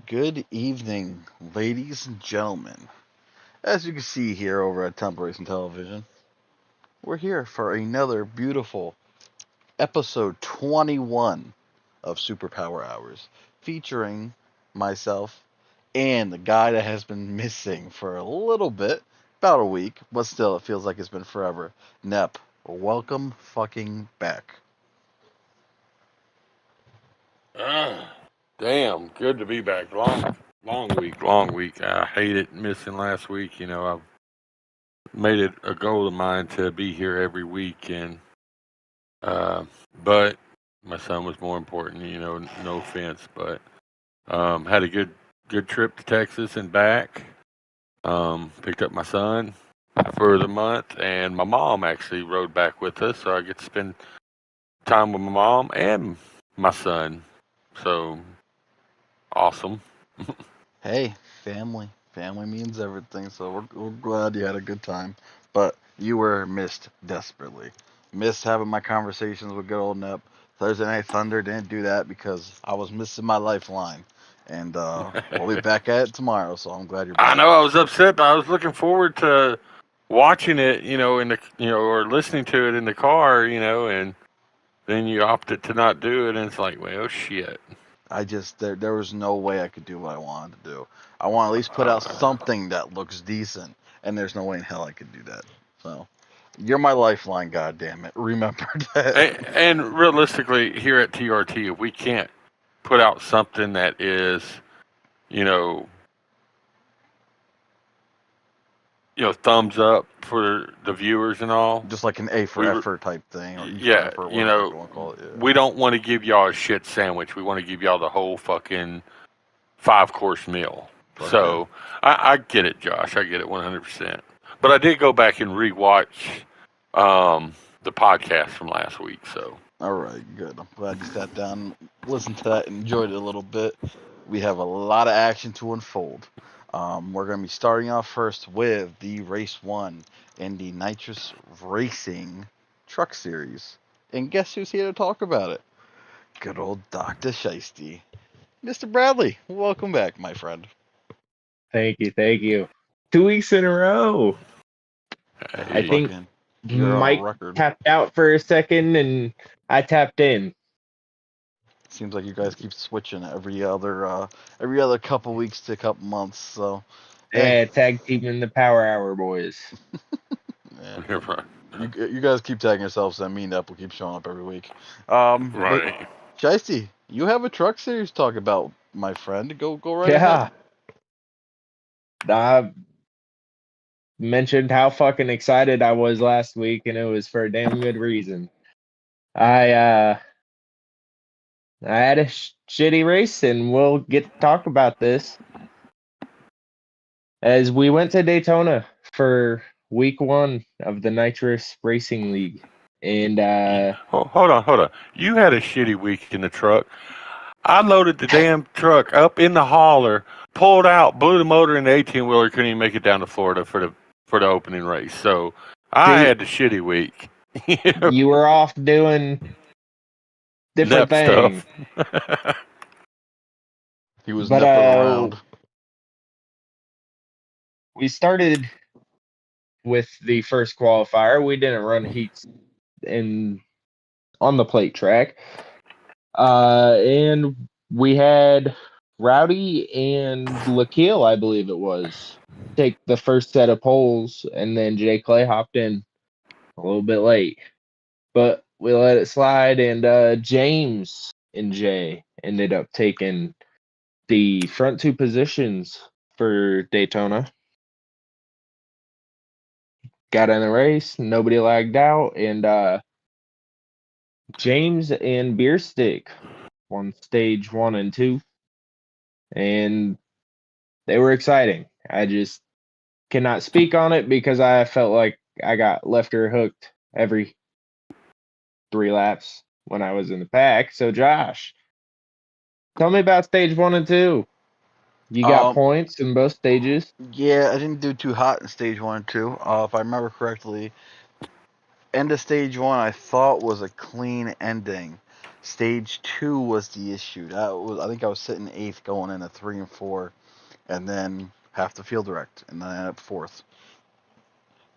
Good evening, ladies and gentlemen. As you can see here over at Temple Racing Television, we're here for another beautiful episode 21 of Superpower Hours, featuring myself and the guy that has been missing for a little bit, about a week, but still it feels like it's been forever. Nep, welcome fucking back. Ah, damn, good to be back. Long week. I hated missing last week. I've made it a goal of mine to be here every week, and uh, but my son was more important. No offense, but had a good trip to Texas and back. Picked up my son for the month, and my mom actually rode back with us, so I get to spend time with my mom and my son. So awesome. Hey, family. Family means everything, so we're glad you had a good time. But you were missed desperately. Missed having my conversations with good old Nep. Thursday Night Thunder didn't do that because I was missing my lifeline. And we'll be back at it tomorrow, so I'm glad you're I back. know I was upset, but I was looking forward to watching it, in the or listening to it in the car, and then you opted to not do it, and it's like, well, shit. I just there was no way I could do what I wanted to do. I want to at least put out Uh, something that looks decent, and there's no way in hell I could do that. So you're my lifeline, God damn it. Remember that. and realistically, here at TRT, if we can't put out something that is, you know, thumbs up for the viewers and all, Just like an A for we, effort type thing, or E for yeah, effort, whatever you want to call it. Yeah. we don't want to give y'all a shit sandwich. We want to give y'all the whole fucking 5-course meal. Fuck yeah. So I get it, Josh. I get it 100%. But I did go back and rewatch the podcast from last week. So All right, good. I'm glad you sat down, listened to that, and enjoyed it a little bit. We have a lot of action to unfold. We're going to be starting off first with the Race 1 in the Nitrous Racing Truck Series. And guess who's here to talk about it? Good old Dr. Shiesty. Mr. Bradley, welcome back, my friend. Thank you, thank you. 2 weeks in a row. I That's hey, think fucking, you're on a Mike record. tapped out for a second and I tapped in. Seems like you guys keep switching every other couple weeks to couple months. So, hey, Yeah, tag team in the Power Hour boys. yeah, you're right. you guys keep tagging yourselves, and me and Nep will keep showing up every week. But Right. Shiesty, you have a truck series to talk about, my friend. Go right ahead. Yeah, I mentioned how fucking excited I was last week, and it was for a damn good reason. I uh I had a shitty race, and we'll get to talk about this as we went to Daytona for week one of the Nitrous Racing League, and Hold on. You had a shitty week in the truck. I loaded the damn truck up in the hauler, pulled out, blew the motor in the 18-wheeler, couldn't even make it down to Florida for the opening race. So I see, had the shitty week. you were off doing different Nep things. stuff. He was But nepping around. we started with the first qualifier. We didn't run heats in on the plate track. And we had Rowdy and Lakil, I believe it was, take the first set of poles, and then Jay Clay hopped in a little bit late. But we let it slide, and James and Jay ended up taking the front two positions for Daytona. Got in the race, nobody lagged out, and James and Beer Stick won stage one and two, and they were exciting. I just cannot speak on it because I felt like I got left or hooked every 3 laps when I was in the pack. So, Josh, tell me about stage one and two. You got Um, points in both stages. yeah, I didn't do too hot in stage 1 and 2. If I remember correctly, end of stage 1 I thought was a clean ending. Stage 2 was the issue. I think I was sitting 8th going into 3 and 4, and then half the field wrecked, and then I ended up 4th.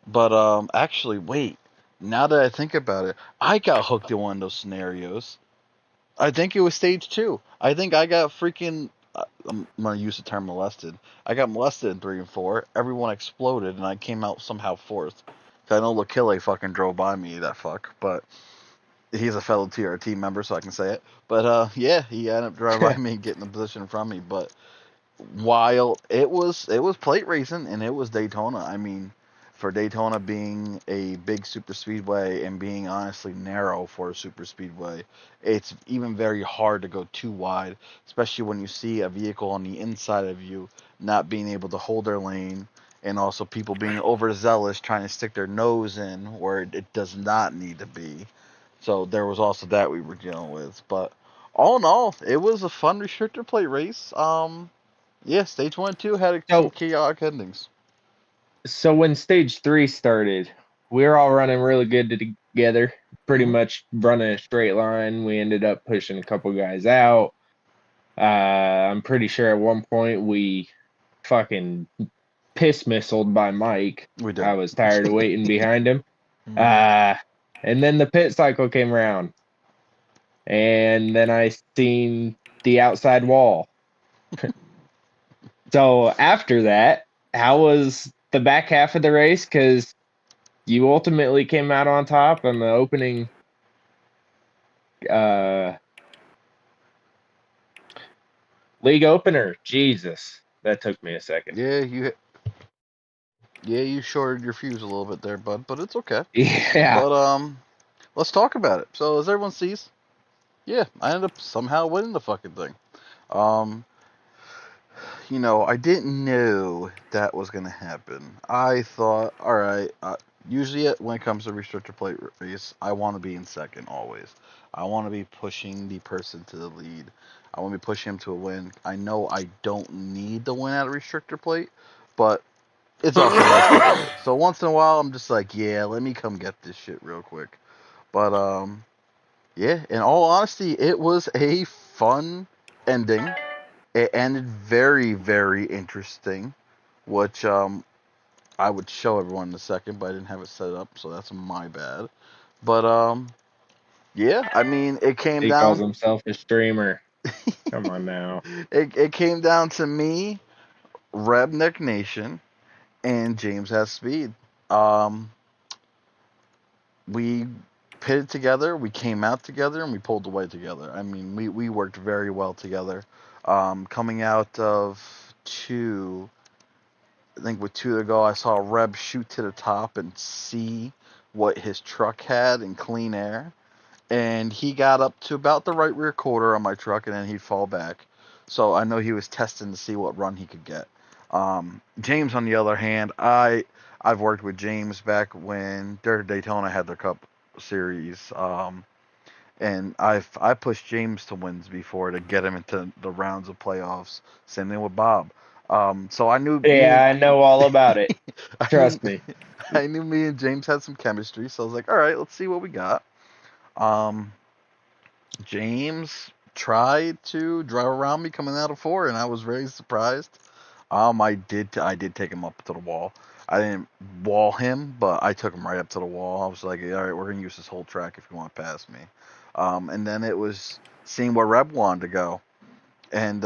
But actually, wait. Now that I think about it, I got hooked in one of those scenarios. I think it was stage 2. I think I got freaking. I'm gonna use the term molested. I got molested in 3 and 4. Everyone exploded, and I came out somehow 4th. I know Lakille fucking drove by me, that fuck, but he's a fellow TRT member, so I can say it. But yeah, he ended up driving by me, getting the position from me. But while it was plate racing and it was Daytona. I mean, for Daytona being a big super speedway and being honestly narrow for a super speedway, it's even very hard to go too wide, especially when you see a vehicle on the inside of you not being able to hold their lane, and also people being overzealous trying to stick their nose in where it does not need to be. So there was also that we were dealing with. But all in all, it was a fun restrictor plate race. Yeah, stage 1 and 2 had some So chaotic endings. so when stage 3 started, we were all running really good together, pretty Hmm. much running a straight line. We ended up pushing a couple guys out. I'm pretty sure at one point we fucking piss missiled by Mike. We did. I was tired of waiting behind him. Hmm. Uh, and then the pit cycle came around, and then I seen the outside wall. So after that, how was the back half of the race? Because you ultimately came out on top on the opening uh, league opener. Jesus, that took me a second. Yeah, you shorted your fuse a little bit there, bud, but it's okay. Yeah. But let's talk about it. So as everyone sees, yeah, I ended up somehow winning the fucking thing. Um, I didn't know that was gonna happen. I thought, all right. Usually, when it comes to restrictor plate race, I want to be in second always. I want to be pushing the person to the lead. I want to be pushing him to a win. I know I don't need the win at a restrictor plate, but it's also nice to get it. So once in a while, I'm just like, yeah, let me come get this shit real quick. But yeah. In all honesty, it was a fun ending. It ended very, very interesting, which I would show everyone in a second, but I didn't have it set up, so that's my bad. But yeah, I mean, it came He calls down. himself a streamer. Come on now. it came down to me, Redneck Nation, and James has speed. Um, we pitted together, we came out together, and we pulled away together. I mean, we worked very well together. Coming out of two, I think with two to go, I saw Reb shoot to the top and see what his truck had in clean air. And he got up to about the right rear quarter on my truck, and then he'd fall back. So I know he was testing to see what run he could get. James, on the other hand, I've worked with James back when Daytona had their Cup Series, and I pushed James to wins before to get him into the rounds of playoffs. Same thing with Bob. So I knew Yeah, I know all about it. I knew Trust me. I knew me and James had some chemistry. So I was like, all right, let's see what we got. Um, James tried to drive around me coming out of four, and I was very surprised. I did take him up to the wall. I didn't wall him, but I took him right up to the wall. I was like, all right, we're gonna use this whole track if you want to pass me. And then it was seeing where Reb wanted to go, and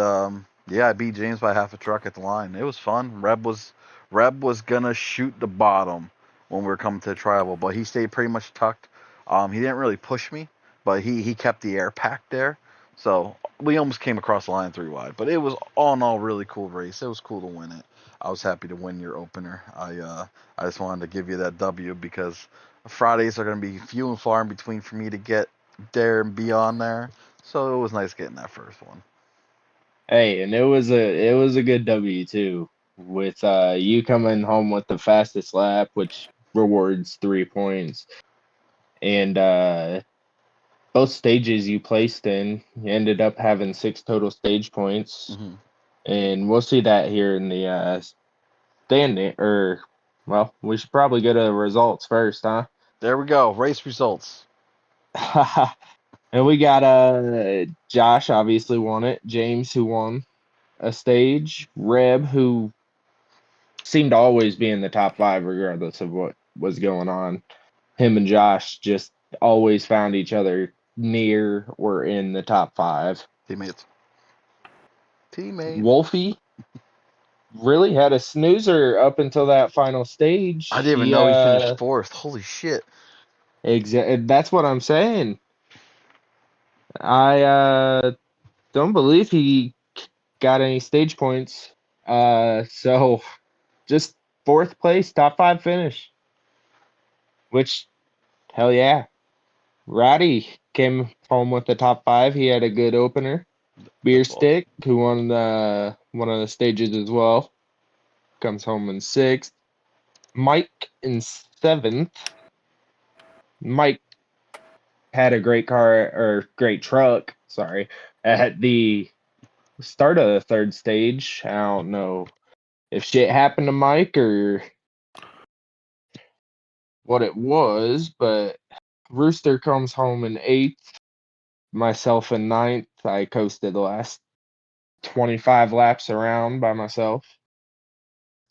yeah, I beat James by half a truck at the line. It was fun. Reb was gonna shoot the bottom when we were coming to the tribal, but he stayed pretty much tucked. He didn't really push me, but he kept the air packed there. So we almost came across the line three wide. But it was all in all really cool race. It was cool to win it. I was happy to win your opener. I just wanted to give you that W because Fridays are gonna be few and far in between for me to get there and be on there. So it was nice getting that first one. Hey, and it was a good W too, with you coming home with the fastest lap, which rewards 3 points, and both stages you placed in, you ended up having 6 total stage points, Hmm. and we'll see that here in the standing. Or well, we should probably go to results first, huh? There we go. Race results. And we got Josh obviously won it. James who won a stage. Reb who seemed to always be in the top five regardless of what was going on. Him and Josh just always found each other near or in the top five. Teammates. Teammates. Wolfie really had a snoozer up until that final stage. I didn't even know he finished fourth. Holy shit. That's what I'm saying. I don't believe he got any stage points. So just fourth place, top five finish. Which hell yeah. Rowdy came home with the top five. He had a good opener. Beer That's awesome. Stick, who won one of the stages as well, comes home in sixth. Mike in seventh. Mike had a great car or great truck, sorry, at the start of the third stage. I don't know if shit happened to Mike or what it was, but Rooster comes home in eighth, myself in ninth. I coasted the last 25 laps around by myself.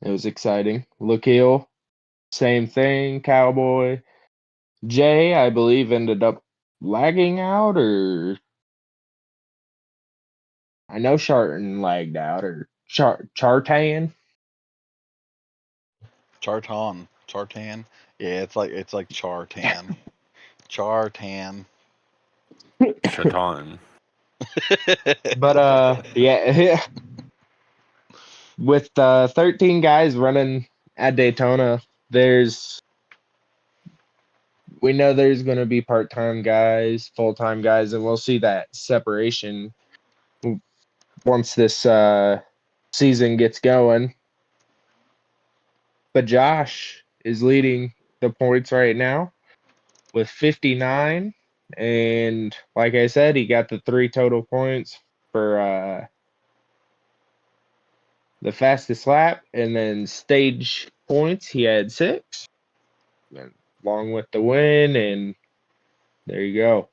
It was exciting. Lakil, same thing. Cowboy. Jay, I believe, ended up lagging out, or I know Sharton lagged out, or Chartan. Chartan. Yeah, it's like Chartan. Chartan. Shaitan. But yeah, with 13 guys running at Daytona, we know there's going to be part-time guys, full-time guys, and we'll see that separation once this season gets going. But Josh is leading the points right now with 59, and like I said, he got the 3 total points for the fastest lap, and then stage points he had 6, and along with the win, and there you go.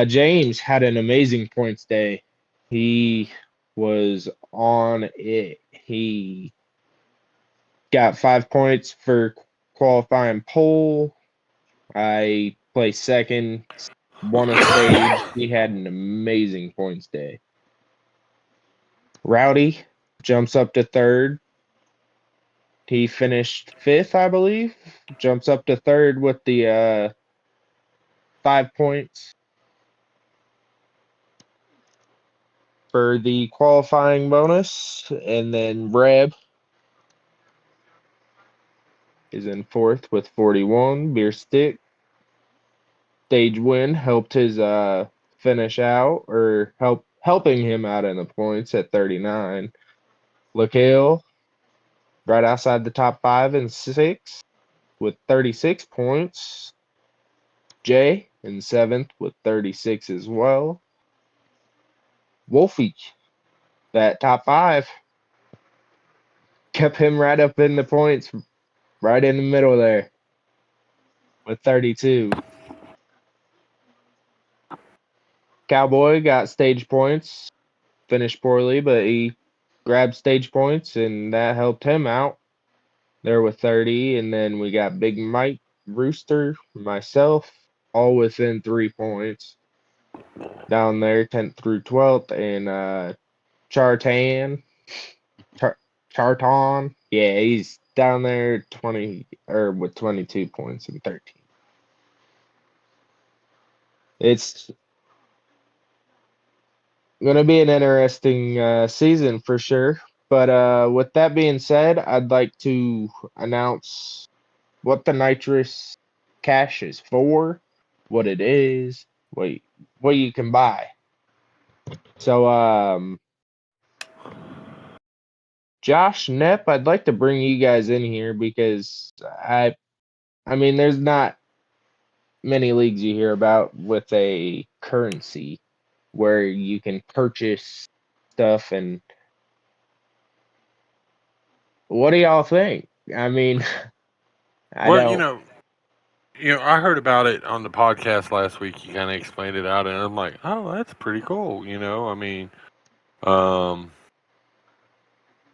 James had an amazing points day. He was on it. He got 5 points for qualifying pole. I placed second, won a stage. He had an amazing points day. Rowdy jumps up to third. He finished fifth, I believe. Jumps up to third with the 5 points for the qualifying bonus. And then Reb is in fourth with 41. Beer Stick stage win helped his finish out, or helping him out in the points at 39. Lakale right outside the top 5 and 6 with 36 points. Jay in 7th with 36 as well. Wolfie, that top 5, kept him right up in the points, right in the middle there with 32. Cowboy got stage points, finished poorly, but he grabbed stage points, and that helped him out there with 30. And then we got Big Mike, Rooster, myself, all within 3 points down there, 10th through 12th, and Chartan, Charton, yeah, he's down there 20 or with 22 points and 13. It's going to be an interesting season for sure. But with that being said, I'd like to announce what the nitrous cash is for, what it is, what you can buy. So, Josh, Nep, I'd like to bring you guys in here because I mean, there's not many leagues you hear about with a currency where you can purchase stuff. And what do y'all think? I mean, I Well, you don't. know, I heard about it on the podcast last week. You kind of explained it out, and I'm like, oh, that's pretty cool. I mean, um,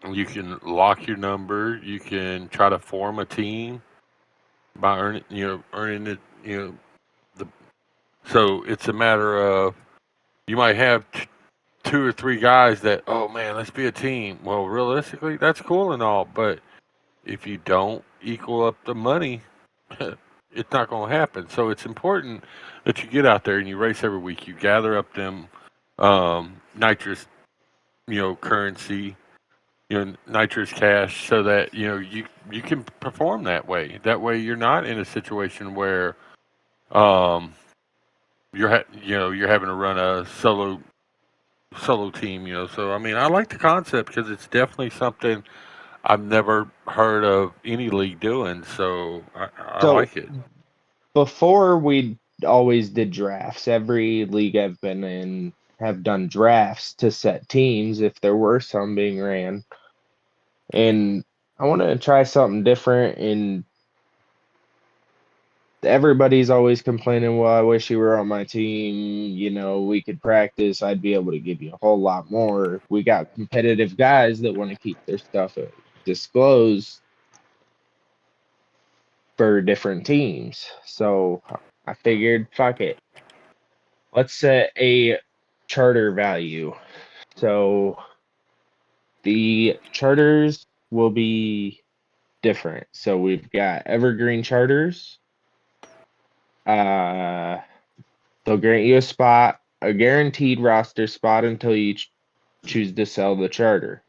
you can lock your number. You can try to form a team by earning it. The so it's a matter of you might have two or three guys that, oh man, let's be a team. Well, realistically, that's cool and all, but if you don't equal up the money, it's not going to happen. So it's important that you get out there and you race every week. You gather up them nitrous, currency, nitrous cash, so that you can perform that way. That way, you're not in a situation where um, you're having to run a solo team. So I mean, I like the concept because it's definitely something I've never heard of any league doing. So I So like it. before we always did drafts. Every league I've been in have done drafts to set teams if there were some being ran. And I want to try something different. And everybody's always complaining, well, I wish you were on my team. We could practice. I'd be able to give you a whole lot more. We got competitive guys that want to keep their stuff disclosed for different teams. So I figured, fuck it. Let's set a charter value. So the charters will be different. So we've got evergreen charters. Uh, they'll grant you a guaranteed roster spot until you choose to sell the charter.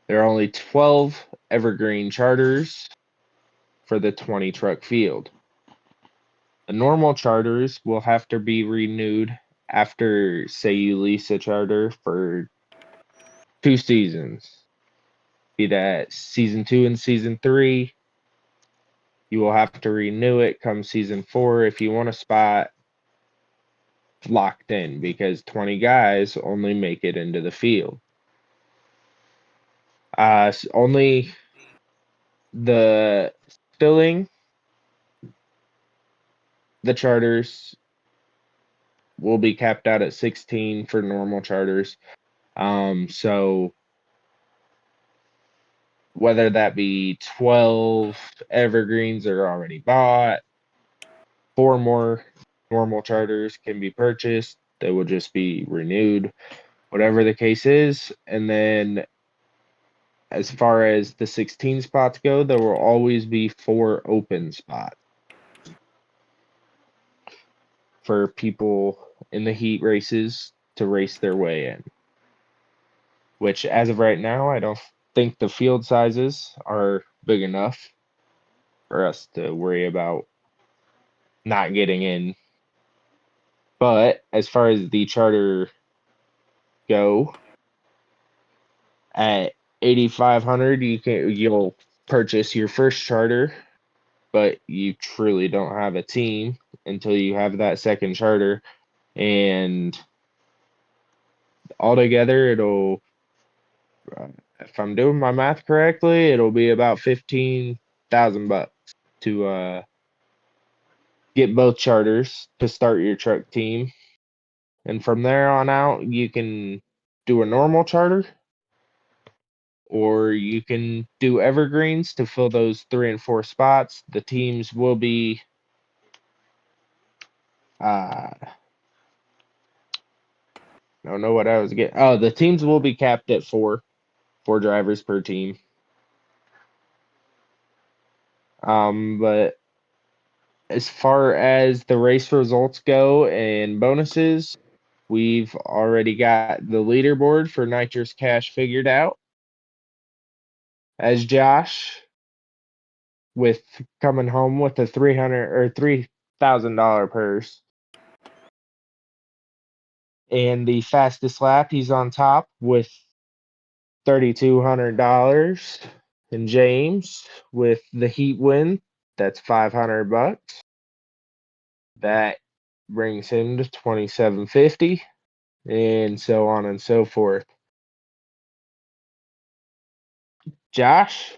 There are only 12 evergreen charters for the 20 truck field. The normal charters will have to be renewed after, say, you lease a charter for 2 seasons. Be that season 2 and season 3. You will have to renew it come season 4 if you want a spot locked in, because 20 guys only make it into the field. Only the filling the charters will be capped out at 16 for normal charters. So whether that be 12 evergreens that are already bought, 4 more normal charters can be purchased. They will just be renewed, whatever the case is. And then as far as the 16 spots go, there will always be 4 open spots for people in the heat races to race their way in. Which, as of right now, I don't think the field sizes are big enough for us to worry about not getting in. But as far as the charter go, at 8,500, you'll purchase your first charter, but you truly don't have a team until you have that second charter. And altogether, if I'm doing my math correctly, it'll be about $15,000 to get both charters to start your truck team. And from there on out, you can do a normal charter, or you can do evergreens to fill those 3 and 4 spots. The teams will be I don't know what I was getting. Oh, the teams will be capped at four drivers per team. But as far as the race results go and bonuses, we've already got the leaderboard for Nitrous Cash figured out. As Josh, with coming home with a $3,000 purse. And the fastest lap, he's on top with $3,200. And James with the heat win, that's $500. That brings him to 2,750, and so on and so forth. Josh,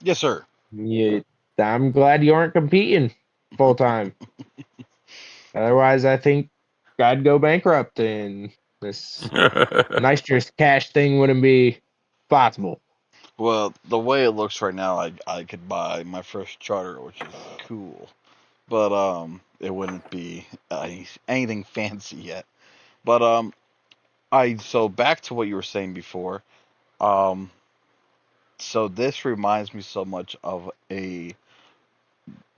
Yes, sir. you I'm glad you aren't competing full time. Otherwise, I think I'd go bankrupt and this nitrous cash thing wouldn't be possible. Well, the way it looks right now, I could buy my first charter, which is cool, but it wouldn't be anything fancy yet. But I so back to what you were saying before. Um, so this reminds me so much of a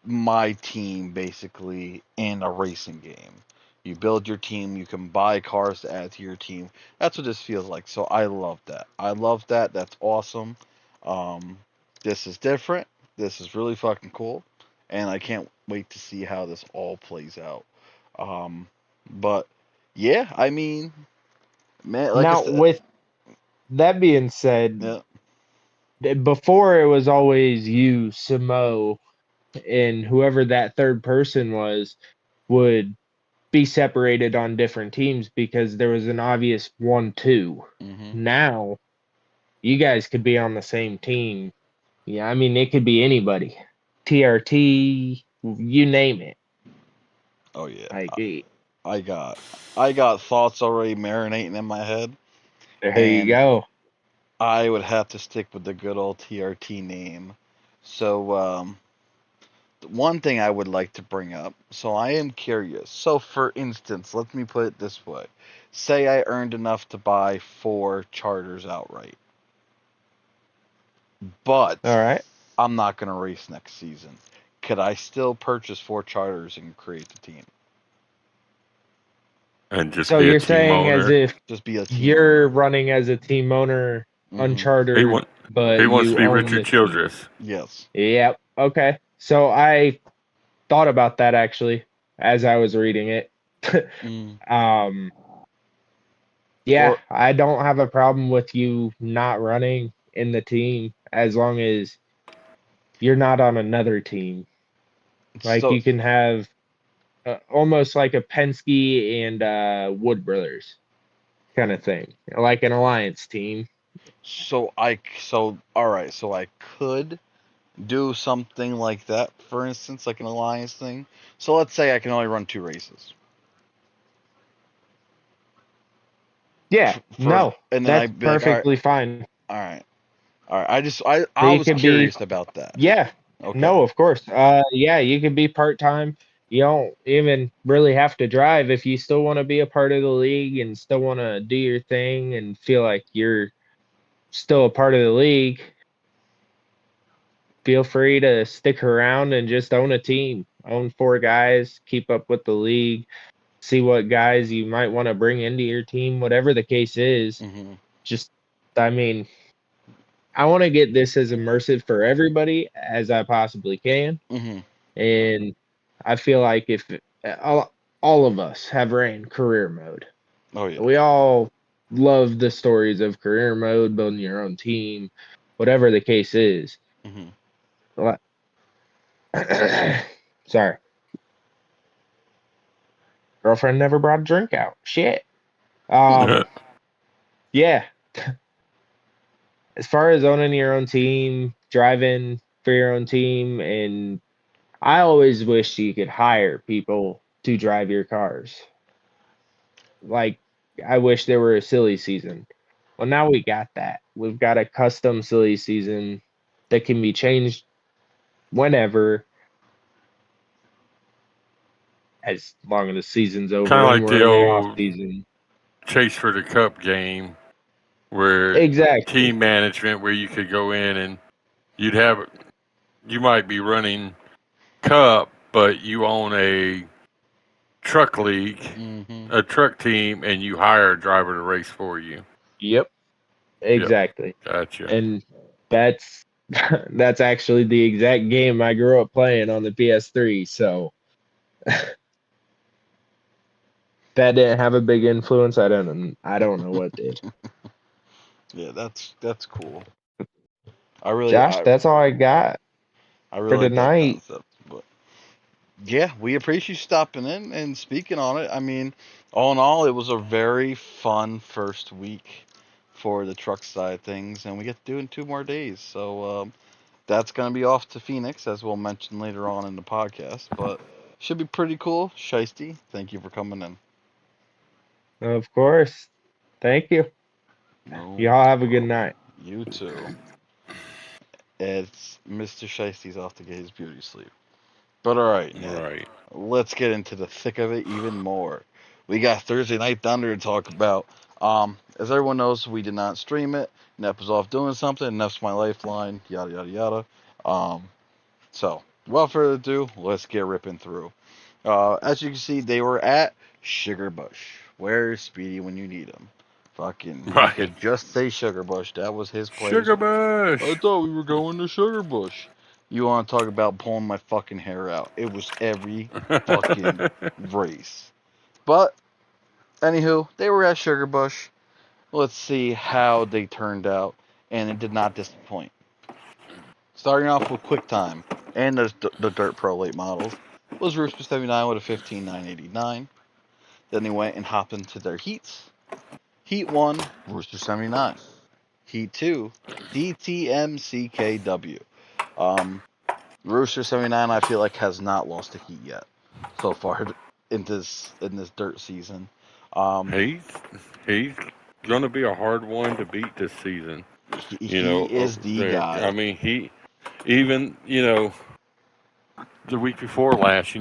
my team basically in a racing game. You build your team, you can buy cars to add to your team. That's what this feels like. So I love that. I love that. That's awesome. Um, this is different. This is really fucking cool, and I can't wait to see how this all plays out. Um, but yeah, I mean, man, like I Now, said, with that being said, yeah. before it was always you, Samo, and whoever that third person was would be separated on different teams because there was an obvious 1-2. Hmm. Now, you guys could be on the same team. Yeah, I mean, it could be anybody. TRT, you name it. Oh yeah. Like, I got I got thoughts already marinating in my head, there you and go. I would have to stick with the good old TRT name. So one thing I would like to bring up. So I am curious. So for instance, let me put it this way: say I earned enough to buy 4 charters outright, but All right. I'm not gonna race next season. Could I still purchase 4 charters and create the team? and just So be a you're team saying as owner. if Just be a team you're owner. running as a team owner, Hmm. He unchartered, want he but wants to you be own Richard the team. Childress. Yes. Yep. Okay. So I thought about that actually as I was reading it. Mm. um, yeah, Or I don't have a problem with you not running in the team as long as you're not on another team. Like so you can have almost like a Penske and Wood Brothers kind of thing, like an alliance team. so all right. So I could do something like that, for instance, like an alliance thing. So let's say I can only run 2 races Yeah, for, no, and then that's I'd be like, perfectly fine. all right, all right. I You was could be, curious about that. yeah, Okay. no, of course. Yeah, you could be part-time. You don't even really have to drive if you still want to be a part of the league and still want to do your thing and feel like you're still a part of the league. Feel free to stick around and just own a team. Own 4 guys, keep up with the league, see what guys you might want to bring into your team, whatever the case is. Mhm. Just, I mean, I want to get this as immersive for everybody as I possibly can. Mhm. And I feel like if all of us have ran career mode, Oh yeah. we all love the stories of career mode, building your own team, whatever the case is. Mhm. Sorry, girlfriend never brought a drink out. Shit. Um, yeah. As far as owning your own team, driving for your own team, and I always wish you could hire people to drive your cars. Like, I wish there were a silly season. Well, now we got that. We've got a custom silly season that can be changed whenever, as long as the season's Kind over of and like we're the in the off old season. Chase for the Cup game where Exactly. team management, where you could go in and you'd have, you might be running Cup, but you own a truck league, Mhm. a truck team, and you hire a driver to race for you. Yep. Yep, Exactly. gotcha. And that's that's actually the exact game I grew up playing on the PS3. So that didn't have a big influence. I don't know what did. Yeah, that's cool. I really Josh, I that's all I got I really for like that tonight. concept. But yeah, we appreciate you stopping in and speaking on it. I mean, all in all, it was a very fun first week for the truck side of things, and we get to do it in 2 more days. So that's going to be off to Phoenix, as we'll mention later on in the podcast. But should be pretty cool. Shiesty, thank you for coming in. Of course. Thank you. No Y'all have a good problem. night. You too. It's Mr. Shiesty's off to get his beauty sleep. But alright, Ned. Right. Let's get into the thick of it even more. We got Thursday Night Thunder to talk about. As everyone knows, we did not stream it. Nep was off doing something. Nep's my lifeline. Yada yada yada. Um, so, without further ado, let's get ripping through. As you can see, they were at Sugar Bush. Where's Speedy when you need him? Fucking, he Right. could just say Sugar Bush. That was his place. Sugar I Bush. thought we were going to Sugar Bush. You want to talk about pulling my fucking hair out? It was every fucking race. But anywho, they were at Sugar Bush. Let's see how they turned out, and it did not disappoint. Starting off with quick time and the Dirt Pro late models was Rooster 79 with a 15,989. Then they went and hopped into their heats. Heat 1, Rooster 79. Heat 2, DTMCKW. Um, Rooster 79, I feel like, has not lost a heat yet so far in this dirt season. Um, he's he's gonna be a hard one to beat this season. he is the There. I guy. mean, he even the week before last. He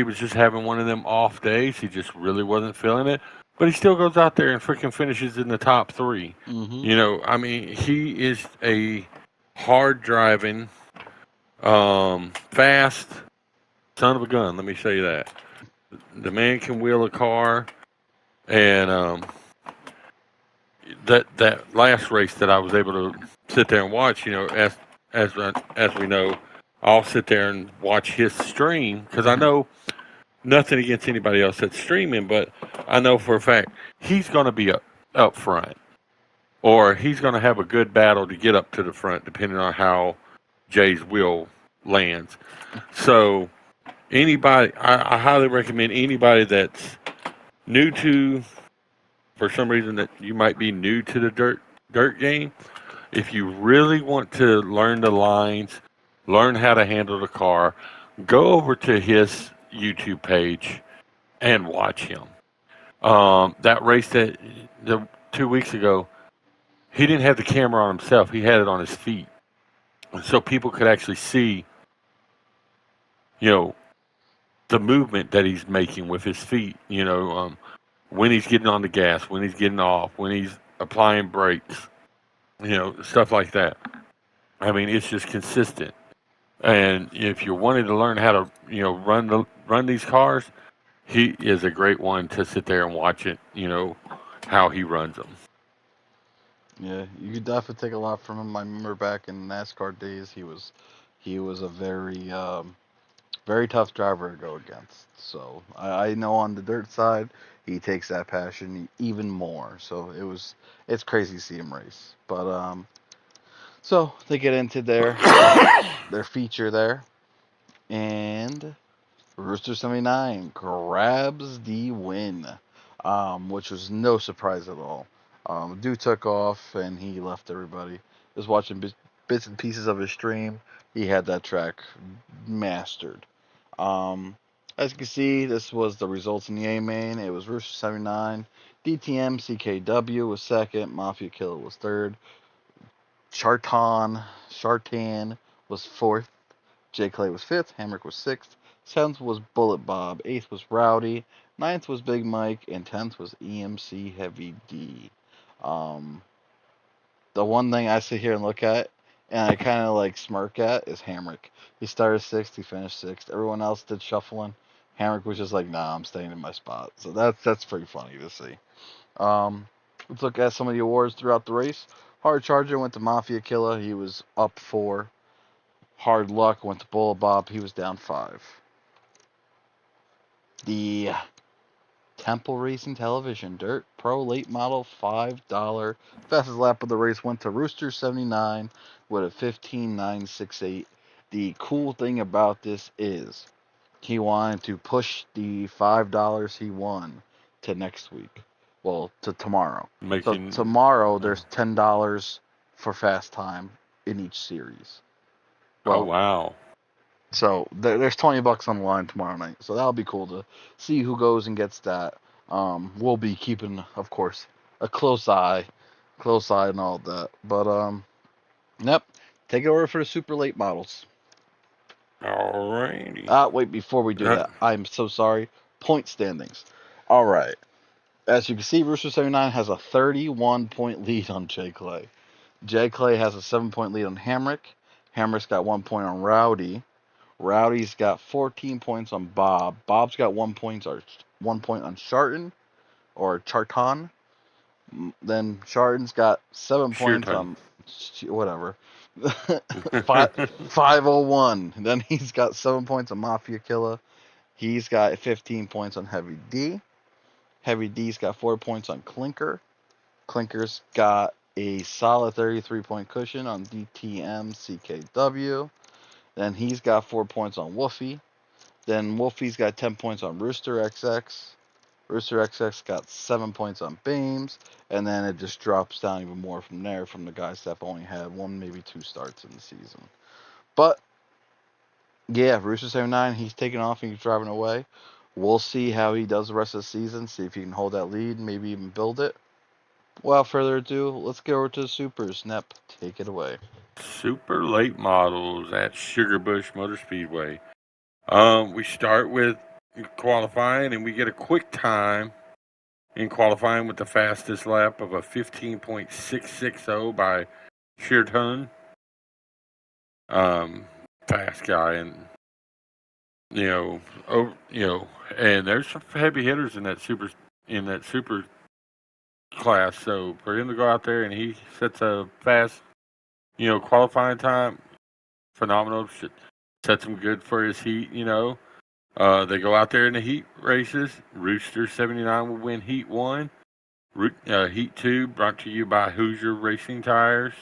was just having one of them off days. He just really wasn't feeling it, but he still goes out there and freaking finishes in the top three. Mm-hmm. I mean, he is a hard driving, fast son of a gun. Let me say that. The man can wheel a car, and that last race that I was able to sit there and watch, as we know, I'll sit there and watch his stream because I Mm-hmm. know nothing against anybody else that's streaming, but I know for a fact he's going to be up front, or he's going to have a good battle to get up to the front, depending on how Jay's wheel lands. So I highly recommend anybody that's new to, for some reason that you might be new to the dirt game. If you really want to learn the lines, learn how to handle the car, go over to his YouTube page and watch him. That race that 2 weeks ago, he didn't have the camera on himself. He had it on his feet, so people could actually see, you know, the movement that he's making with his feet. When he's getting on the gas, when he's getting off, when he's applying brakes, stuff like that. I mean, it's just consistent. And if you're wanting to learn how to, run these cars, he is a great one to sit there and watch it. How he runs them. Yeah, you could definitely take a lot from him. I remember back in NASCAR days, he was a very tough driver to go against. So I know on the dirt side, he takes that passion even more. So it's crazy to see him race. But so they get into their feature there, and Rooster 79 grabs the win, which was no surprise at all. Dude took off and he left everybody. Just watching bits and pieces of his stream. He had that track mastered. Um, as you can see, this was the results in the A main. It was Rooster 79, DTM CKW was second, Mafia Killer was third, Chartan was fourth, J Clay was fifth, Hamrick was sixth, seventh was Bullet Bob, eighth was Rowdy, ninth was Big Mike, and 10th was EMC Heavy D. Um, the one thing I sit here and look at, and I kind of like smirk at, is Hamrick. He started sixth, he finished sixth. Everyone else did shuffling. Hamrick was just like, nah, I'm staying in my spot. So that's pretty funny to see. Um, let's look at some of the awards throughout the race. Hard Charger went to Mafia Killer. He was up 4. Hard Luck went to Bullet Bob. He was down 5. The Temple Racing Television Dirt Pro Late Model $5 fastest lap of the race went to Rooster 79 with a 15,968. The cool thing about this is he wanted to push the $5 he won to next week. Well, to tomorrow. So Making tomorrow there's $10 for fast time in each series. Oh, Well, wow. so there's $20 on the line tomorrow night. So that'll be cool to see who goes and gets that. We'll be keeping, of course, a close eye and all that. But yep. Take it over for the super late models. Alrighty. Wait, before we do Uh, that, I'm so sorry. Point standings. All right. As you can see, Rooster 79 has a 31-point lead on Jay Clay. Jay Clay has a 7-point lead on Hamrick. Hamrick's got 1 point on Rowdy. Rowdy's got 14 points on Bob. Bob's got 1 point on Charton or Charton. Then Charton's got 7 points Sheerton. on whatever. 501. Then he's got 7 points on Mafia Killer. He's got 15 points on Heavy D. Heavy D's got 4 points on Clinker. Clinker's got a solid 33-point cushion on DTM CKW. Then he's got 4 points on Wolfie. Then Wolfie's got 10 points on Rooster XX. Rooster XX got 7 points on Bames. And then it just drops down even more from there from the guys that have only had 1, maybe 2 starts in the season. But, yeah, Rooster 79, he's taking off and he's driving away. We'll see how he does the rest of the season, see if he can hold that lead, maybe even build it. Without further ado, let's get over to the Supers. Nep, take it away. Super late models at Sugarbush Motor Speedway. We start with qualifying, and we get a quick time in qualifying with the fastest lap of a 15.660 by Sheerton. Fast guy, and and there's some heavy hitters in that super class. So for him to go out there and he sets a fast, qualifying time, phenomenal. Sets him good for his heat. They go out there in the heat races. Rooster 79 will win Heat 1. Heat 2 brought to you by Hoosier Racing Tires.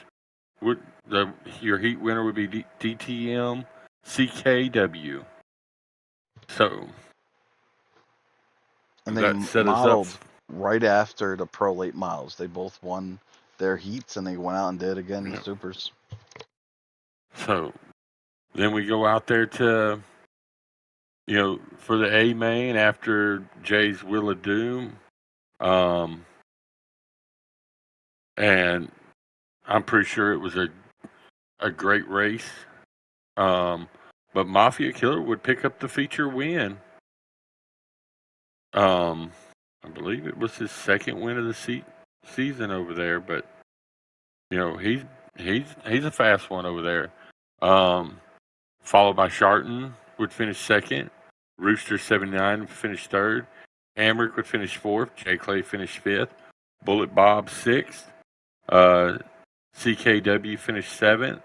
Your heat winner would be DTM CKW. So And they that set us up. modeled right after the Pro Late Models. They both won their heats and they went out and did again in the Supers. So then we go out there to, for the A main after Jay's Will of Doom. And I'm pretty sure it was a great race. But Mafia Killer would pick up the feature win. I believe it was his second win of the season over there, but he's a fast one over there. Followed by Charton would finish second. Rooster 79 would finish third. Hamrick would finish fourth. Jay Clay finished fifth. Bullet Bob sixth. CKW finished seventh.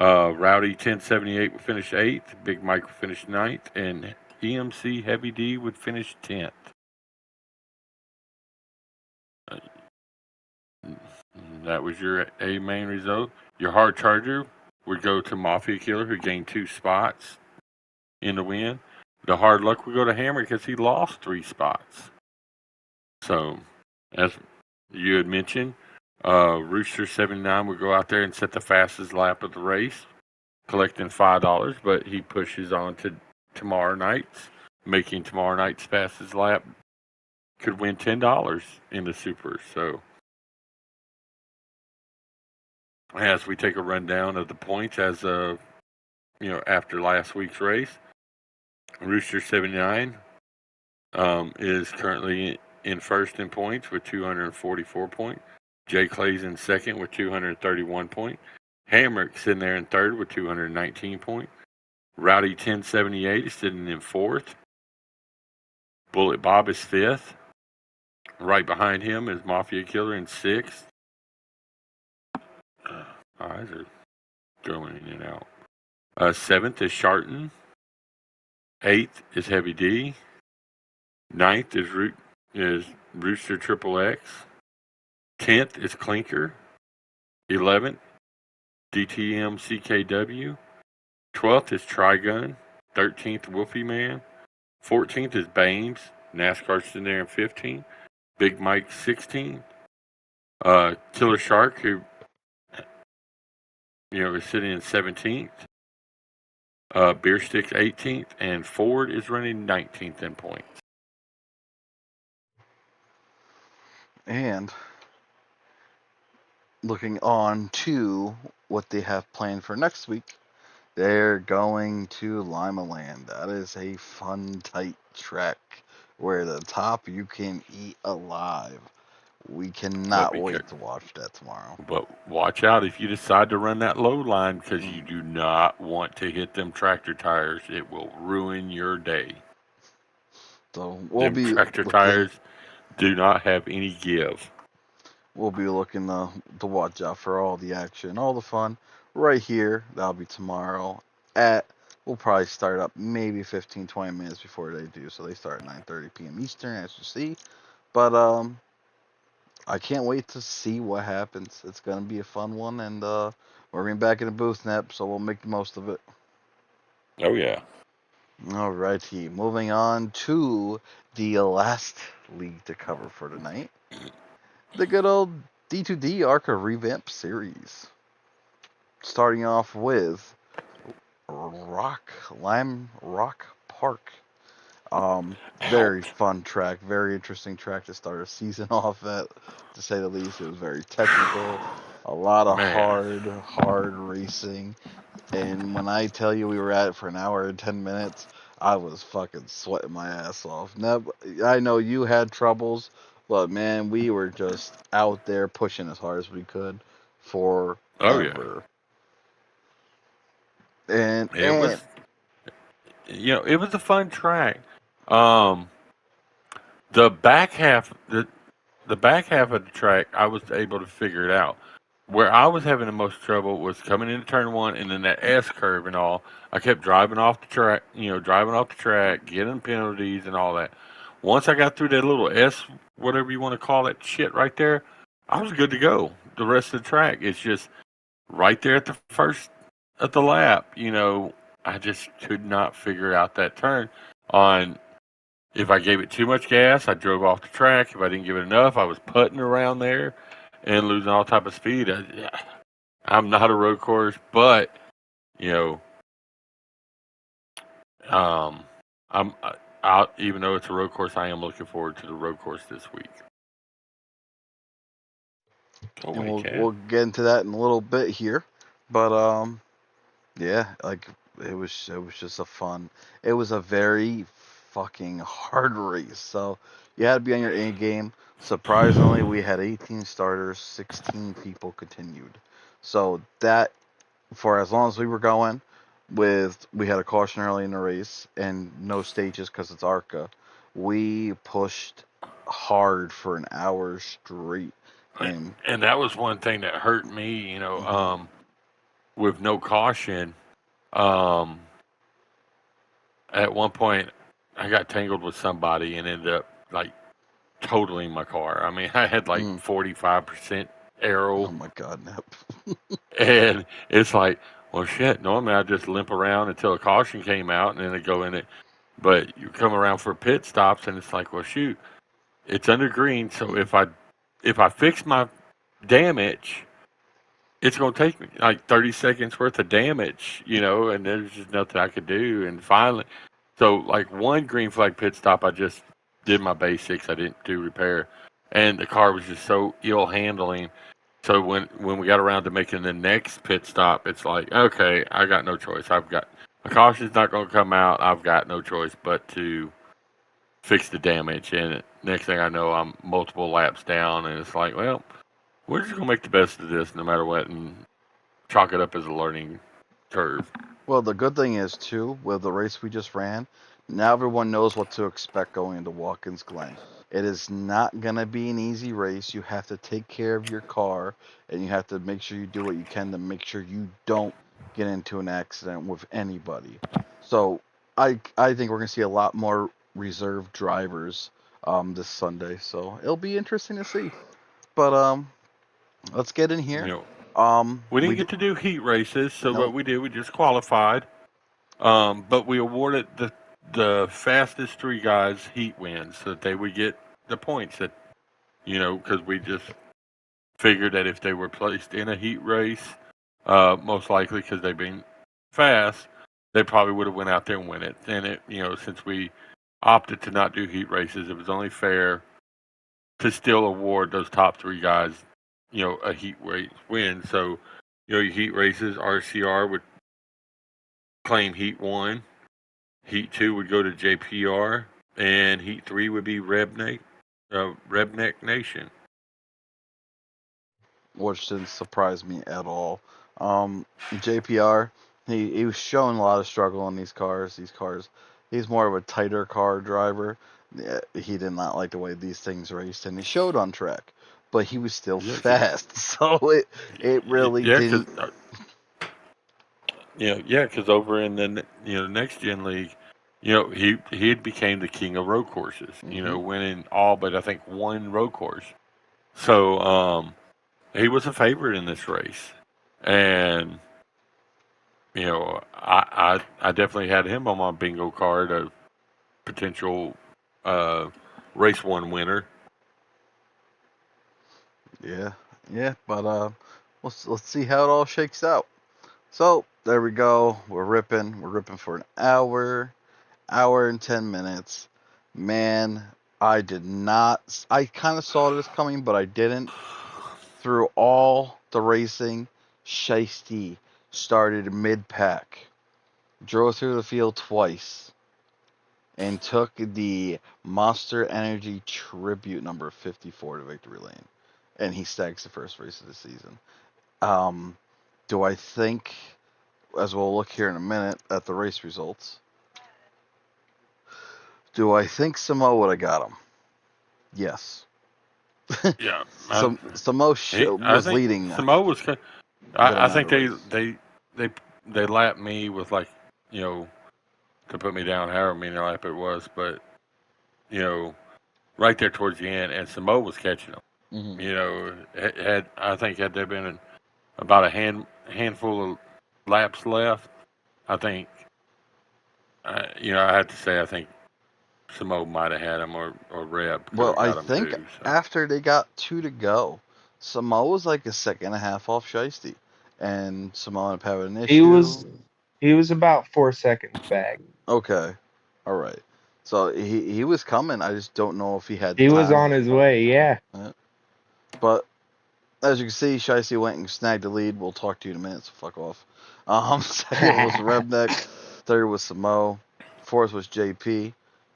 Rowdy 1078 would finish eighth. Big Mike would finish ninth. And EMC Heavy D would finish 10th. That was your A main result. Your hard charger would go to Mafia Killer, who gained 2 spots in the win. The hard luck would go to Hammer because he lost 3 spots. So, as you had mentioned, Rooster 79 would go out there and set the fastest lap of the race, collecting $5, but he pushes on to tomorrow night's, making tomorrow night's fastest lap could win $10 in the Super. So, as we take a rundown of the points as of, after last week's race, Rooster 79 is currently in first in points with 244 points. Jay Clay's in second with 231 points. Hamrick's in there in third with 219 points. Rowdy 1078 is sitting in fourth. Bullet Bob is fifth. Right behind him is Mafia Killer in sixth. Eyes are going in and out. Seventh is Charton. Eighth is Heavy D. Ninth is Rooster Triple X. 10th is Clinker. 11th, DTM CKW. 12th is Trigun. 13th, Wolfie Man. 14th is Bames. NASCAR's in there in 15th. Big Mike 16th. Killer Shark, who is sitting in 17th. Beer Sticks 18th, and Ford is running 19th in points. And looking on to what they have planned for next week, they're going to Lima Land. That is a fun, tight track where the top you can eat alive. We But cannot because wait to watch that tomorrow. But watch out if you decide to run that low line because you Mm. do not want to hit them tractor tires. It will ruin your day. So we'll Them be tractor looking, tires do not have any give. to watch out for all the action, all the fun right here. That'll be tomorrow at. We'll probably start up maybe 15, 20 minutes before they do. So they start at 9:30 p.m. Eastern, as you see. But I can't wait to see what happens. It's gonna be a fun one, and we're going back in the booth, Nep, so we'll make the most of it. Oh, yeah. Alrighty, moving on to the last league to cover for tonight. The good old D2D Arca Revamp Series. Starting off with Lime Rock Park. Very Ouch. fun track, very interesting track to start a season off at, to say the least. It was very technical, a lot of Man. hard racing. And when I tell you we were at it for an hour and 10 minutes, I was fucking sweating my ass off. Neb, I know you had troubles, but man, we were just out there pushing as hard as we could Oh, yeah. forever. And It was, it was a fun track. Um, the back half, the back half of the track, I was able to figure it out. Where I was having the most trouble was coming into turn one and then that S curve and all. I kept driving off the track, getting penalties and all that. Once I got through that little S, whatever you want to call that shit right there, I was good to go. The rest of the track, it's just right there at the first at the lap. I just could not figure out that turn on if I gave it too much gas, I drove off the track. If I didn't give it enough, I was putting around there and losing all type of speed. I'm not a road course, but you know, um, I'm out. Even though it's a road course, I am looking forward to the road course this week. Go and away, we'll cat. we'll get into that in a little bit here. But yeah, like it was just a fun. It was a very fucking hard race. So you had to be on your A game. Surprisingly, we had 18 starters, 16 people continued. So that for as long as we were going, we had a caution early in the race and no stages because it's ARCA. We pushed hard for an hour straight, and And that was one thing that hurt me. mhm, With no caution. Um, at one point, I got tangled with somebody and ended up like totaling my car. I mean, I had like mm, 45% arrow. oh my god, Nep. And it's like, well, shit. Normally, I just limp around until a caution came out, and then I go in it. But you come around for pit stops, and it's like, well, shoot, it's under green. So if I fix my damage, it's going to take me like 30 seconds worth of damage, and there's just nothing I could do. And finally, so like one green flag pit stop, I just did my basics. I didn't do repair, and the car was just so ill handling. So when we got around to making the next pit stop, it's like, okay, I got no choice. I've got my caution's not going to come out. I've got no choice but to fix the damage. And next thing I know, I'm multiple laps down, and it's like, well, we're just going to make the best of this, no matter what, and chalk it up as a learning curve. Well, the good thing is too, with the race we just ran, now everyone knows what to expect going into Watkins Glen. It is not gonna be an easy race. You have to take care of your car, and you have to make sure you do what you can to make sure you don't get into an accident with anybody. So I think we're gonna see a lot more reserve drivers this Sunday. So it'll be interesting to see. But let's get in You here. know, we We didn't do get to do heat races, so no. what we did, we just qualified. But we awarded the fastest three guys heat wins so that they would get the points that because we just figured that if they were placed in a heat race, most likely because they've been fast. They probably would have went out there and win it. And since we opted to not do heat races, it was only fair to still award those top three guys, a heat race win. So, your heat races, RCR would claim heat one, heat two would go to JPR, and heat three would be Redneck Nation. Which didn't surprise me at all. JPR, he was showing a lot of struggle in these cars. He's more of a tighter car driver. He did not like the way these things raced, and he showed on track, but he was still Yeah, cause, fast. So it really yeah, cause, didn't. Because over in the next gen league, he had became the king of road courses. Hmm. Winning all but I think one road course. So he was a favorite in this race, and I definitely had him on my bingo card of potential uh, race one winner. Yeah, yeah, but let's see how it all shakes out. So there we go. We're ripping. We're ripping for an hour and 10 minutes. Man, I did not. I kind of saw this coming, but I didn't. Through all the racing, Shiesty started mid pack, drove through the field twice, and took the Monster Energy Tribute number 54 to victory lane. And he stacks the first race of the season. Um, do I think, as we'll look here in a minute at the race results, do I think Samoa would have got him? Yes. Yeah, Samoa I was think leading Samoa was. a good I amount think of the race. they lapped me with like you know to put me down however many lap it was, but you know right there towards the end, and Samoa was catching them. Hmm. Had I think had there been about a handful of laps left, I think I have to say I think Samoa might have had him or Reb could Well, have I got him think too. So after they got two to go, Samoa was like a second and a half off Shiesty. And Samoa ended up having an He issue. was he was about 4 seconds back. Okay. All right. So he was coming. I just don't know if he had the He was time. on his way, yeah. But as you can see, Shiesty went and snagged the lead. We'll talk to you in a minute, so fuck off. Second was Rebneck. Third was Samoa. Fourth was JP.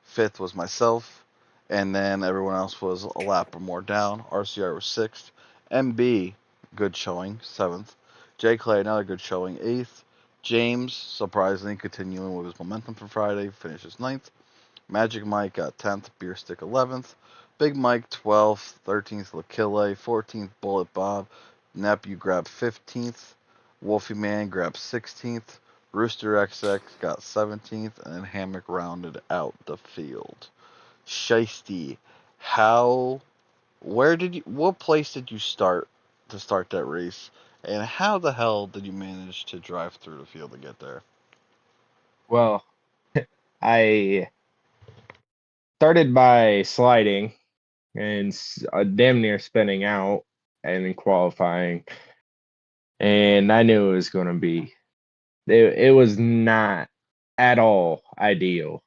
Fifth was myself. And then everyone else was a lap or more down. RCR was sixth. MB, good showing, seventh. J Clay, another good showing, eighth. James, surprisingly, continuing with his momentum from Friday, finishes ninth. Magic Mike got 10th, Beer Stick 11th, Big Mike 12th, 13th Lakille, 14th Bullet Bob, Nep you grabbed 15th, Wolfie Man grabbed 16th, Rooster XX got 17th, and then Hammock rounded out the field. Shiesty, how, what place did you start to start that race, and how the hell did you manage to drive through the field to get there? Well, I started by sliding and damn near spinning out and in qualifying, and I knew it was going to be it was not at all ideal.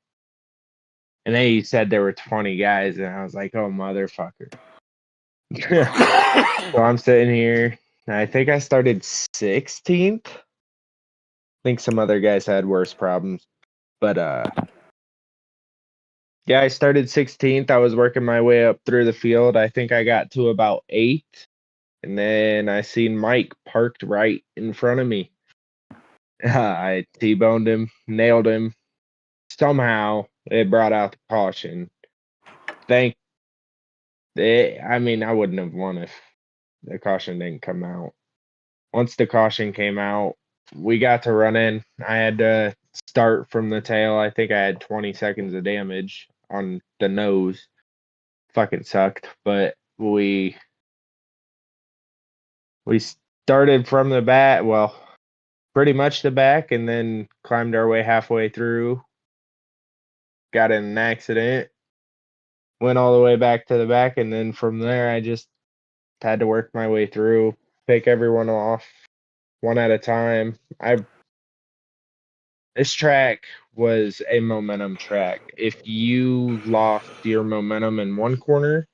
And they said there were 20 guys, and I was like, oh motherfucker. So I'm sitting here. I think I started 16th. I think some other guys had worse problems. But yeah, I started 16th. I was working my way up through the field. I think I got to about 8th. And then I seen Mike parked right in front of me. I T-boned him, nailed him. Somehow it brought out the caution. Thank I mean, I wouldn't have won if the caution didn't come out. Once the caution came out, we got to run in. I had to start from the tail. I think I had 20 seconds of damage on the nose. Fucking sucked, but we started from the back, well, pretty much the back, and then climbed our way halfway through. Got in an accident, went all the way back to the back, and then from there I just had to work my way through, pick everyone off, one at a time. This track was a momentum track. If you lost your momentum in one corner,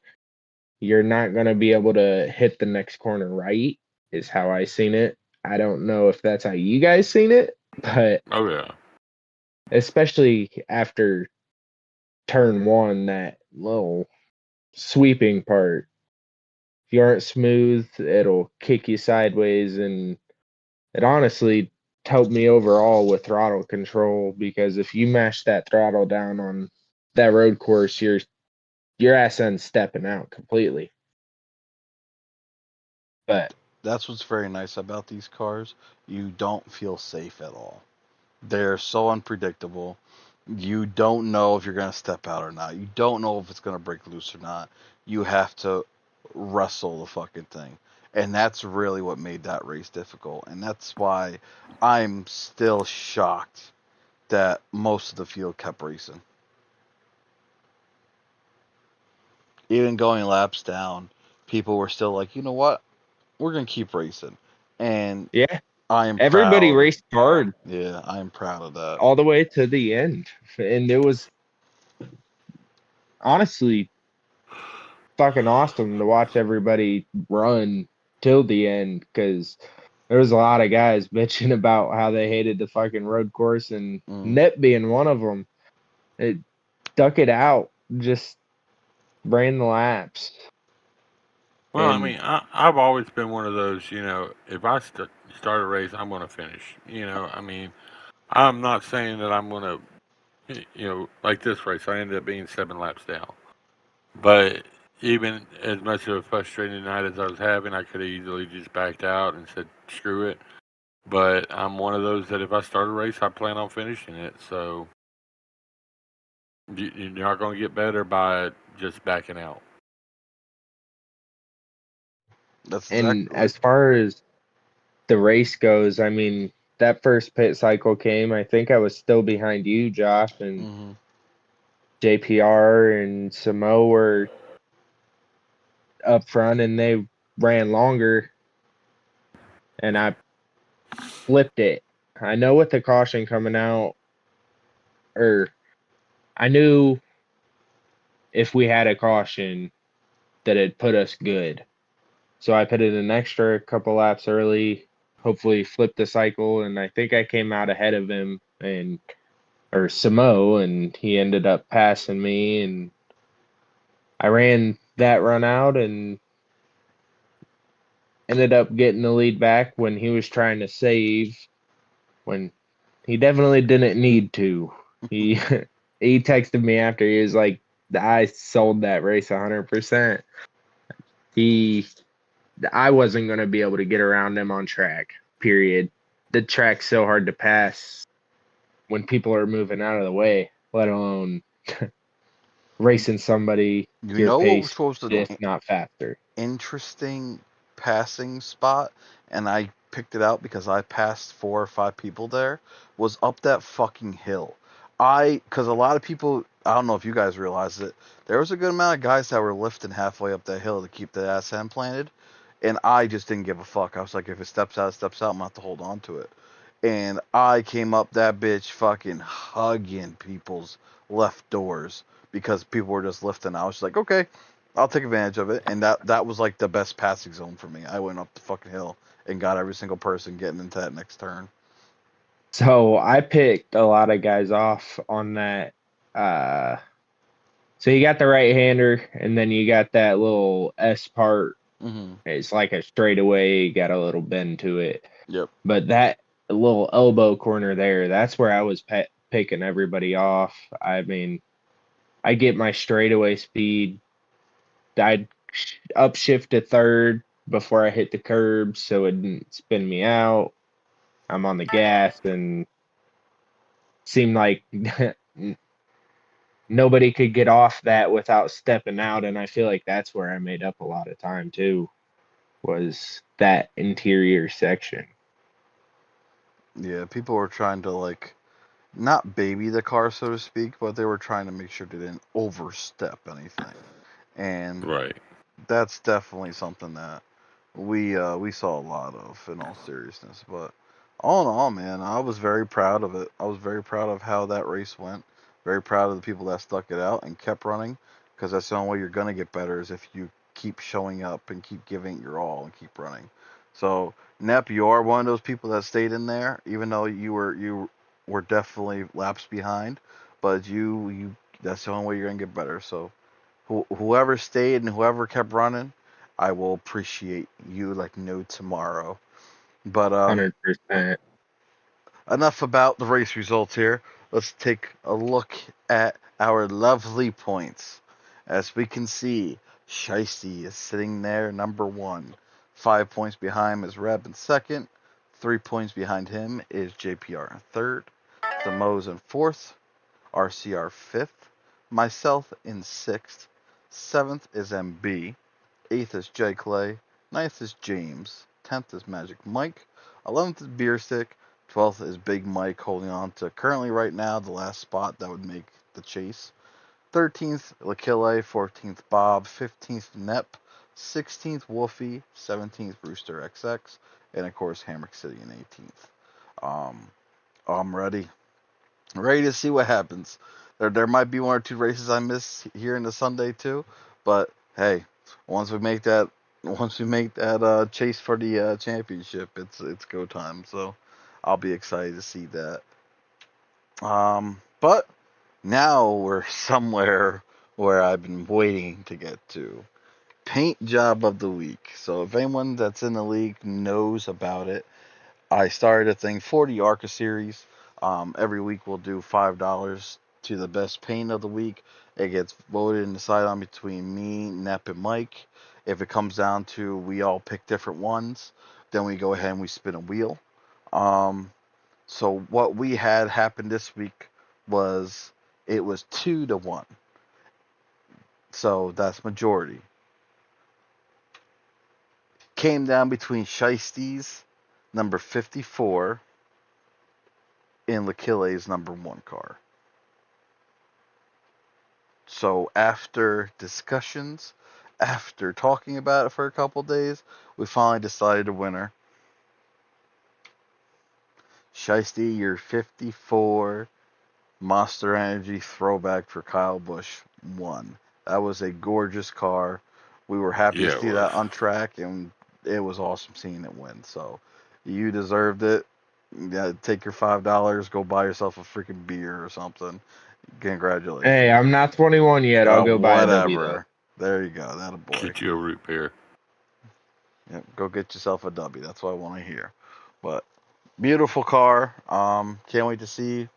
you're not going to be able to hit the next corner right, is how I seen it. I don't know if that's how you guys seen it, but Oh yeah. especially after turn one, that little sweeping part. If you aren't smooth, it'll kick you sideways, and it honestly helped me overall with throttle control because if you mash that throttle down on that road course, your ass ends stepping out completely. But That's what's very nice about these cars. You don't feel safe at all. They're so unpredictable. You don't know if you're going to step out or not. You don't know if it's going to break loose or not. You have to wrestle the fucking thing. And that's really what made that race difficult. And that's why I'm still shocked that most of the field kept racing. Even going laps down, people were still like, you know what? We're going to keep racing. And yeah, I am everybody proud. raced hard Yeah, I am proud of that. all the way to the end. And it was honestly fucking awesome to watch everybody run till the end because there was a lot of guys bitching about how they hated the fucking road course and Mm. Nip being one of them. It stuck it out, just ran the laps. Well, I And mean, I've always been one of those, if I start a race, I'm going to finish. I mean, I'm not saying that I'm going to, like this race, I ended up being 7 laps down. But even as much of a frustrating night as I was having, I could have easily just backed out and said, screw it. But I'm one of those that if I start a race, I plan on finishing it. So you're not going to get better by just backing out. That's and exactly right. as far as the race goes, I mean, that first pit cycle came, I think I was still behind you, Josh, and Mm-hmm. JPR and Samo were up front and they ran longer and I flipped it. I know with the caution coming out, or I knew if we had a caution that it put us good. So I put it an extra couple laps early, hopefully flip the cycle, and I think I came out ahead of him and or Samo, and he ended up passing me, and I ran that run out and ended up getting the lead back when he was trying to save when he definitely didn't need to. He he texted me after he was like, I sold that race 100%. He I wasn't gonna be able to get around him on track. Period. The track's so hard to pass when people are moving out of the way, let alone racing somebody You your know what pace, was the if not faster. interesting passing spot, and I picked it out because I passed 4 or 5 people there, was up that fucking hill. Because a lot of people, I don't know if you guys realize it, there was a good amount of guys that were lifting halfway up that hill to keep the ass end planted, and I just didn't give a fuck. I was like, if it steps out, it steps out. I'm gonna have to hold on to it. And I came up that bitch fucking hugging people's left doors because people were just lifting. I was like, okay, I'll take advantage of it. And that was like the best passing zone for me. I went up the fucking hill and got every single person getting into that next turn. So I picked a lot of guys off on that. Uh, so you got the right hander, and then you got that little S part. Mm-hmm. It's like a straightaway, got a little bend to it. Yep. But that little elbow corner there, that's where I was picking everybody off. I mean, I get my straightaway speed. I'd upshift to third before I hit the curb so it didn't spin me out. I'm on the gas and seemed like nobody could get off that without stepping out. And I feel like that's where I made up a lot of time too, was that interior section. Yeah, people were trying to like not baby the car, so to speak, but they were trying to make sure they didn't overstep anything. And Right. that's definitely something that we saw a lot of, in all seriousness. But all in all, man, I was very proud of it. I was very proud of how that race went. Very proud of the people that stuck it out and kept running, because that's the only way you're gonna get better is if you keep showing up and keep giving it your all and keep running. So Nep, you are one of those people that stayed in there, even though you were definitely laps behind. But you that's the only way you're gonna get better. So whoever stayed and whoever kept running, I will appreciate you like no tomorrow. But 100%. enough about the race results here. Let's take a look at our lovely points. As we can see, Shiesty is sitting there, number one. 5 points behind is Reb in second. 3 points behind him is JPR in third. Samo's in fourth. RCR fifth. Myself in sixth. Seventh is MB. Eighth is J Clay. Ninth is James. 10th is Magic Mike. 11th is Beer Stick. 12th is Big Mike holding on to currently right now the last spot that would make the chase. 13th Lakille. 14th Bob. 15th Nep. 16th Wolfie. 17th Rooster XX. And of course Hammock City in 18th. Um, I'm ready to see what happens. There might be one or two races I miss here in the Sunday too, but hey, once we make that chase for the championship, it's go time. So I'll be excited to see that. But now we're somewhere where I've been waiting to get to. Paint job of the week. So if anyone that's in the league knows about it, I started a thing for the ARCA series. Every week we'll do $5 to the best paint of the week. It gets voted and decided on between me, Nep, and Mike. If it comes down to we all pick different ones, then we go ahead and we spin a wheel. Um, so what we had happen this week was it was 2-1. So that's majority. Came down between Shiesty's number 54 and Lakille's number 1 car. So after discussions, after talking about it for a couple days, we finally decided a winner. Shiesty, your 54 Monster Energy throwback for Kyle Busch won. That was a gorgeous car. We were happy to Yeah, it see was. that on track, and it was awesome seeing it win. So you deserved it. Yeah, take your $5, go buy yourself a freaking beer or something. Hey, Congratulations. I'm not 21 yet. I'll go buy a W though. Whatever. There you go. That a boy. Get you a root beer. Yeah, go get yourself a W. That's what I want to hear. But beautiful car. Can't wait to see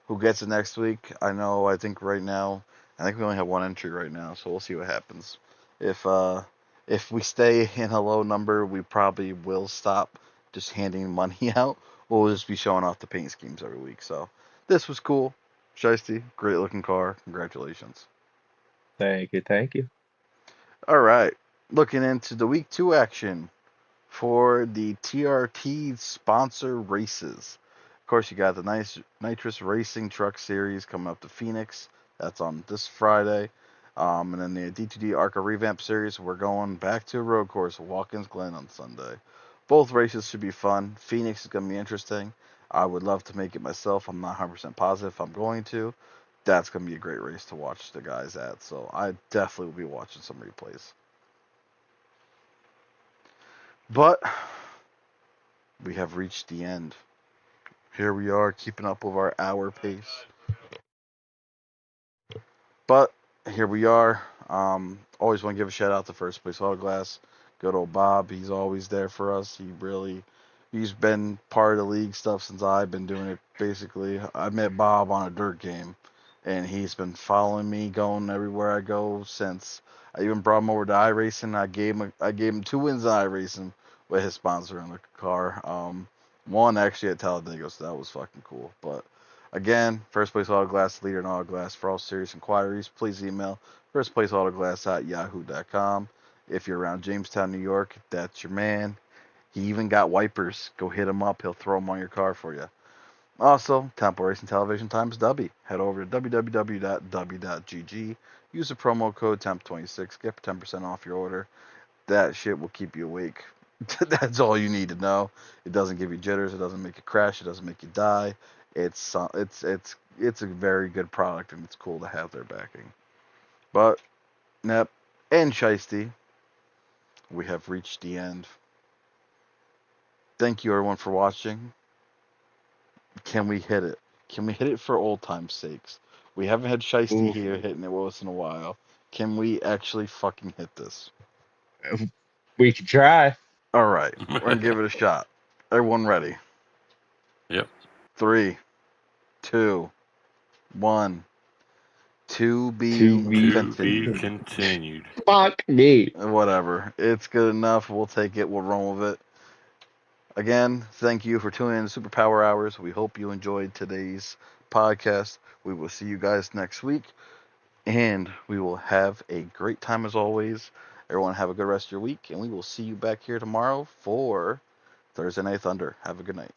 who gets it next week. I think right now, I think we only have one entry right now, so we'll see what happens. If we stay in a low number, we probably will stop just handing money out. We'll just be showing off the paint schemes every week. So this was cool. Shiesty, great looking car. Congratulations. Thank you, thank you. All right, looking into the week 2 action for the TRT sponsor races. Of course, you got the Nitrous Racing Truck Series coming up to Phoenix. That's on this Friday. And then the D2D ARCA Revamp Series, we're going back to a road course, Watkins Glen on Sunday. Both races should be fun. Phoenix is going to be interesting. I would love to make it myself. I'm not 100% positive if I'm going to. That's going to be a great race to watch the guys at. So I definitely will be watching some replays. But we have reached the end. Here we are, keeping up with our hour pace. But here we are. Always want to give a shout out to First Place Auto Glass. Good old Bob. He's always there for us. He's been part of the league stuff since I've been doing it. Basically, I met Bob on a dirt game, and he's been following me, going everywhere I go since. I even brought him over to iRacing. I gave him 2 wins in iRacing with his sponsor in the car. One actually at Talladega, so that was fucking cool. But again, First Place Auto Glass, leader in auto glass. For all serious inquiries, please email firstplaceautoglass@yahoo.com. If you're around Jamestown, New York, that's your man. He even got wipers. Go hit him up. He'll throw them on your car for you. Also, Temple Racing Television times W. Head over to www.w.gg. Use the promo code TEMP26. Get 10% off your order. That shit will keep you awake That's all you need to know. It doesn't give you jitters. It doesn't make you crash. It doesn't make you die. It's a very good product, and it's cool to have their backing. But Nep and Shiesty, we have reached the end. Thank you everyone for watching. Can we hit it? Can we hit it for old time's sakes? We haven't had Shiesty Ooh, here hitting it with us in a while. Can we actually fucking hit this? we could try. All right, we're gonna give it a shot. Everyone ready? Yep. 3, 2, 1. To To be be To be continued. continued. fuck me. Whatever. It's good enough. We'll take it. We'll run with it. Again, thank you for tuning in to Superpower Hours. We hope you enjoyed today's podcast. We will see you guys next week, and we will have a great time as always. Everyone, have a good rest of your week, and we will see you back here tomorrow for Thursday Night Thunder. Have a good night.